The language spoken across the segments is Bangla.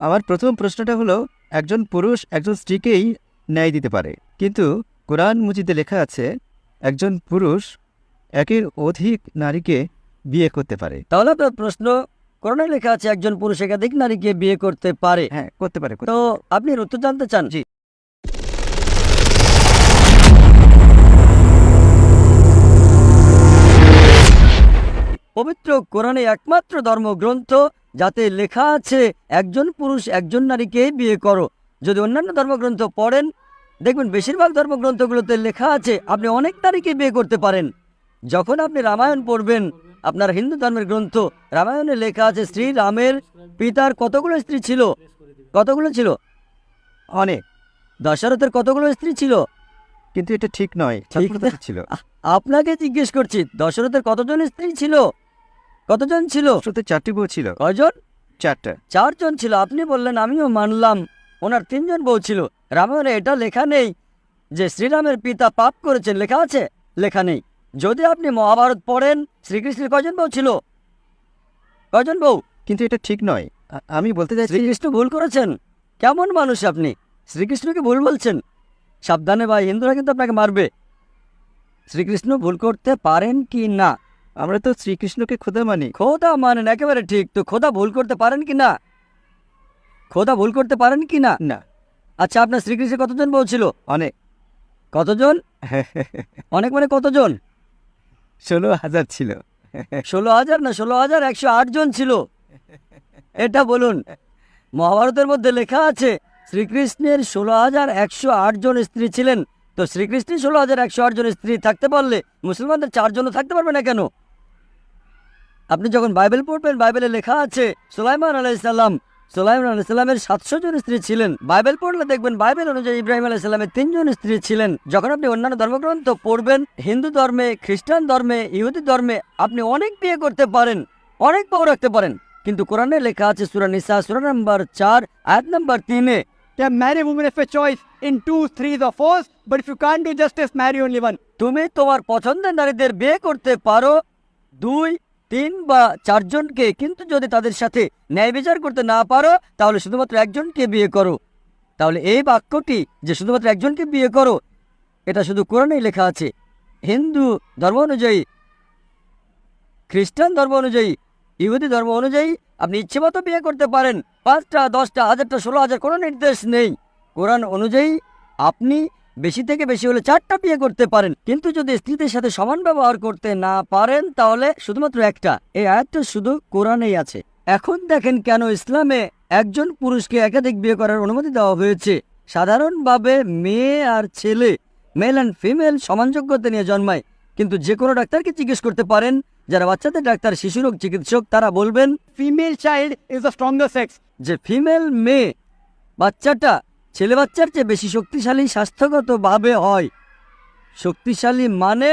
আমার প্রথম প্রশ্নটা হলো, একজন পুরুষ একজন স্ত্রীকেই ন্যায় দিতে পারে, কিন্তু কোরআন মজিদে লেখা আছে একজন পুরুষ একের অধিক নারীকে বিয়ে করতে পারে। তাহলে আপনার প্রশ্ন, কোরআনে লেখা আছে একজন পুরুষ একাধিক নারীকে বিয়ে করতে পারে। হ্যাঁ, করতে পারে। তো আপনি এর উত্তর জানতে চান? জি। পবিত্র কোরআনে একমাত্র ধর্মগ্রন্থ যাতে লেখা আছে একজন পুরুষ একজন নারীকে বিয়ে করো। যদি অন্যান্য ধর্মগ্রন্থ পড়েন দেখবেন বেশিরভাগ ধর্মগ্রন্থগুলোতে লেখা আছে আপনি অনেক নারীকে বিয়ে করতে পারেন। যখন আপনি রামায়ণ পড়বেন, আপনার হিন্দু ধর্মের গ্রন্থ রামায়ণে লেখা আছে শ্রী রামের পিতার কতগুলো স্ত্রী ছিল? কতগুলো ছিল? অনেক। দশরথের কতগুলো স্ত্রী ছিল? কিন্তু এটা ঠিক নয়, ঠিক না। ছিল। আপনাকে জিজ্ঞেস করছি, দশরথের কতজন স্ত্রী ছিল? কতজন ছিল? শুধু 4টি বউ ছিল। কয়জন? 4টা। 4 জন ছিল। আপনি বললেন আমিও মানলাম ওনার 3 জন বউ ছিল। রামায়ণে এটা লেখা নেই যে শ্রীরামের পিতা পাপ করেছেন, লেখা আছে? লেখা নেই। যদি আপনি মহাভারত পড়েন শ্রীকৃষ্ণের কয়জন বউ ছিল? কয়জন বউ? কিন্তু এটা ঠিক নয়। আমি বলতে চাইছি শ্রীকৃষ্ণ ভুল করেছেন। কেমন মানুষ আপনি? শ্রীকৃষ্ণকে ভুল বলছেন? সাবধানে ভাই, হিন্দুরা কিন্তু আপনাকে মারবে। শ্রীকৃষ্ণ ভুল করতে পারেন কি না? আমরা তো শ্রীকৃষ্ণকে খোদা মানি। খোদা মানেন, একেবারে ঠিক। তো খোদা ভুল করতে পারেন কি না? খোদা ভুল করতে পারেন কি না? না। আচ্ছা, আপনার শ্রীকৃষ্ণের কতজন বউ ছিল? অনেক। কতজন? অনেক মানে কতজন? 16,000 ছিল। 16,000 না, 16,108 জন ছিল। এটা বলুন। মহাভারতের মধ্যে লেখা আছে শ্রীকৃষ্ণের 16,108 জন স্ত্রী ছিলেন। তো শ্রীকৃষ্ণের 16,108 জন স্ত্রী থাকতে পারলে মুসলমানদের 4 জনও থাকতে পারবে না কেন? আপনি যখন বাইবেল পড়বেন, বাইবেলে লেখা আছে সুলাইমান আলাইহিসসালামের 700 জন স্ত্রী ছিলেন। বাইবেল পড়লে দেখবেন বাইবেল অনুযায়ী ইব্রাহিম আলাইহিসসালামের 3 জন স্ত্রী ছিলেন। যখন আপনি অন্যান্য ধর্মগ্রন্থ পড়বেন, হিন্দু ধর্মে, খ্রিস্টান ধর্মে, ইহুদি ধর্মে আপনি অনেক বিয়ে করতে পারেন, অনেক বউ রাখতে পারেন। কিন্তু কোরআনে লেখা আছে সূরা নিসা সূরা নাম্বার 4 আয়াত number 3-এ, Can marry women of your choice in 2, 3 or 4, but if you can't do justice, marry only one. তুমি তোমার পছন্দের নারীদের বিয়ে করতে পারো 2, 3 বা 4 জনকে, কিন্তু যদি তাদের সাথে ন্যায় বিচার করতে না পারো তাহলে শুধুমাত্র একজনকে বিয়ে করো। তাহলে এই বাক্যটি যে শুধুমাত্র একজনকে বিয়ে করো, এটা শুধু কোরআনেই লেখা আছে। হিন্দু ধর্ম অনুযায়ী, খ্রিস্টান ধর্ম অনুযায়ী, ইহুদি ধর্ম অনুযায়ী আপনি ইচ্ছেমতো বিয়ে করতে পারেন। 5টা, 10টা, 1000টা, 16,000 কোনো নির্দেশ নেই। কোরআন অনুযায়ী আপনি বেশি থেকে বেশি হলে 4টা বিয়ে করতে পারেন, কিন্তু যদি স্ত্রীদের সাথে সমান ব্যবহার করতে না পারেন তাহলে শুধুমাত্র একটা। এই আয়াতটা শুধু কোরআনেই আছে। এখন দেখেন কেন ইসলামে একজন পুরুষকে একাধিক বিয়ে করার অনুমতি দেওয়া হয়েছে। সাধারণভাবে মেয়ে আর ছেলে, মেল অ্যান্ড ফিমেল সমান যোগ্যতা নিয়ে জন্মায়, কিন্তু যে কোনো ডাক্তারকে জিজ্ঞেস করতে পারেন, যারা বাচ্চাদের ডাক্তার, শিশুরোগ চিকিৎসক, তারা বলবেন Female child is the stronger sex. যে ফিমেল মেয়ে বাচ্চাটা ছেলে বাচ্চার চেয়ে বেশি শক্তিশালী স্বাস্থ্যগতভাবে হয়। শক্তিশালী মানে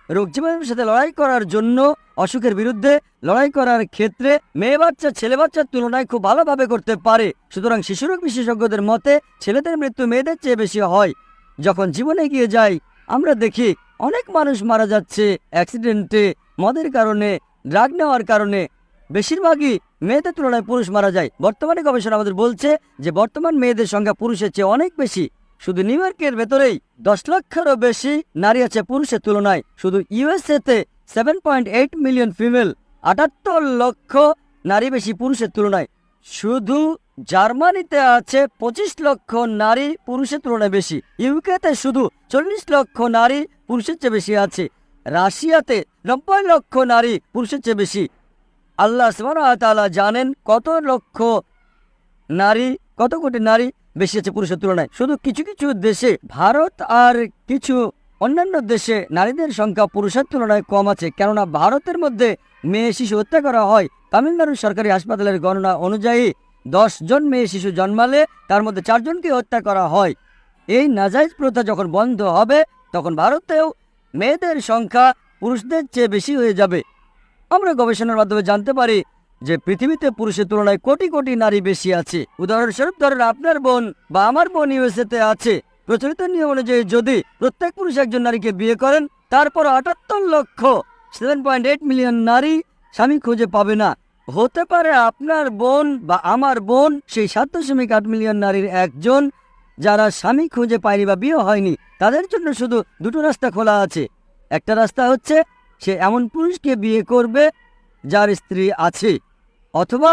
রোগ জীবাণুর সাথে লড়াই করার জন্য, অসুখের বিরুদ্ধে লড়াই করার ক্ষেত্রে মেয়ে বাচ্চা ছেলে বাচ্চার তুলনায় খুব ভালোভাবে করতে পারে। সুতরাং শিশুরোগ বিশেষজ্ঞদের মতে ছেলেদের মৃত্যু মেয়েদের চেয়ে বেশি হয়। যখন জীবনে এগিয়ে যায় আমরা দেখি অনেক মানুষ মারা যাচ্ছে অ্যাক্সিডেন্টে, মদের কারণে, ড্রাগ নেওয়ার কারণে। বেশিরভাগই মেয়েদের তুলনায় পুরুষ মারা যায়। বর্তমানে গবেষণা আমাদের বলছে যে বর্তমান মেয়েদের সংখ্যা পুরুষের চেয়ে অনেক বেশি। শুধু নিউ ইয়র্কের ভেতরেই 10 লক্ষেরও বেশি নারী আছে পুরুষের তুলনায়। শুধু ইউএসএতে 7.8 মিলিয়ন ফিমেল, 78 লক্ষ নারী বেশি পুরুষের তুলনায়। শুধু জার্মানিতে আছে 25 লক্ষ নারী পুরুষের তুলনায় বেশি। ইউকেতে শুধু 40 লক্ষ নারী পুরুষের চেয়ে বেশি আছে। রাশিয়াতে 90 লক্ষ নারী পুরুষের চেয়ে বেশি। আল্লাহ সুবহানাহু ওয়া তাআলা জানেন কত লক্ষ নারী, কত কোটি নারী বেশি আছে পুরুষের তুলনায়। শুধু কিছু কিছু দেশে, ভারত আর কিছু অন্যান্য দেশে নারীদের সংখ্যা পুরুষের তুলনায় কম আছে, কেননা ভারতের মধ্যে মেয়ে শিশু হত্যা করা হয়। তামিলনাড়ুর সরকারি হাসপাতালের গণনা অনুযায়ী 10 জন মেয়ে শিশু জন্মালে তার মধ্যে 4 জনকে হত্যা করা হয়। এই নাজায়েজ প্রথা যখন বন্ধ হবে তখন ভারতেও মেয়েদের সংখ্যা পুরুষদের চেয়ে বেশি হয়ে যাবে। আমরা গবেষণার মাধ্যমে জানতে পারি যে পৃথিবীতে পুরুষের তুলনায় কোটি কোটি নারী বেশি আছে। উদাহরণস্বরূপ ধরেন আপনার বোন বা আমার বোন ইউএসএতে আছে। প্রচলিত নিয়ম অনুযায়ী যদি প্রত্যেক পুরুষ একজন নারীকে বিয়ে করেন, তারপর 78 লক্ষ 7.8 মিলিয়ন নারী স্বামী খুঁজে পাবে না। হতে পারে আপনার বোন বা আমার বোন সেই 7.8 মিলিয়ন নারীর একজন, যারা স্বামী খুঁজে পায়নি বা বিয়ে হয়নি। তাদের জন্য শুধু দুটো রাস্তা খোলা আছে। একটা রাস্তা হচ্ছে সে এমন পুরুষকে বিয়ে করবে যার স্ত্রী আছে, অথবা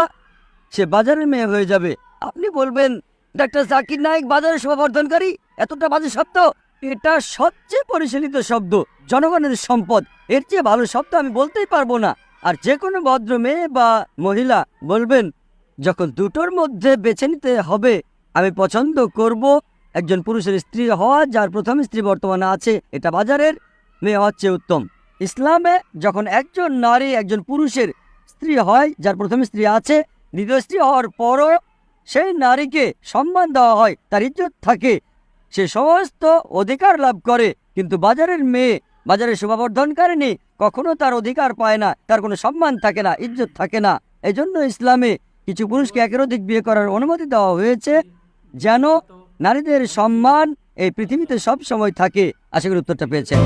সে বাজারের মেয়ে হয়ে যাবে। আপনি বলবেন, ডাক্তার জাকির নায়েক বাজারের শোভাবর্ধনকারী, এতটা বাজে শব্দ। এটা সবচেয়ে পরিচালিত শব্দ, জনগণের সম্পদ। এর চেয়ে ভালো শব্দ আমি বলতেই পারবো না। আর যে কোনো ভদ্র মেয়ে বা মহিলা বলবেন, যখন দুটোর মধ্যে বেছে নিতে হবে, আমি পছন্দ করব একজন পুরুষের স্ত্রী হওয়া যার প্রথম স্ত্রী বর্তমানে আছে। এটা বাজারের মেয়ে হওয়ার চেয়ে উত্তম। ইসলামে যখন একজন নারী একজন পুরুষের স্ত্রী হয় যার প্রথম স্ত্রী আছে, দ্বিতীয় স্ত্রী হওয়ার পরও সেই নারীকে সম্মান দেওয়া হয়, তার ইজ্জত থাকে, সে সমস্ত অধিকার লাভ করে। কিন্তু বাজারের মেয়ে, বাজারের শোভাবর্ধনকারিণী কখনো তার অধিকার পায় না, তার কোনো সম্মান থাকে না, ইজ্জত থাকে না। এজন্য ইসলামে কিছু পুরুষকে একের অধিক বিয়ে করার অনুমতি দেওয়া হয়েছে, যেন নারীদের সম্মান এই পৃথিবীতে সব সময় থাকে। আশা করি উত্তরটা পেয়েছেন।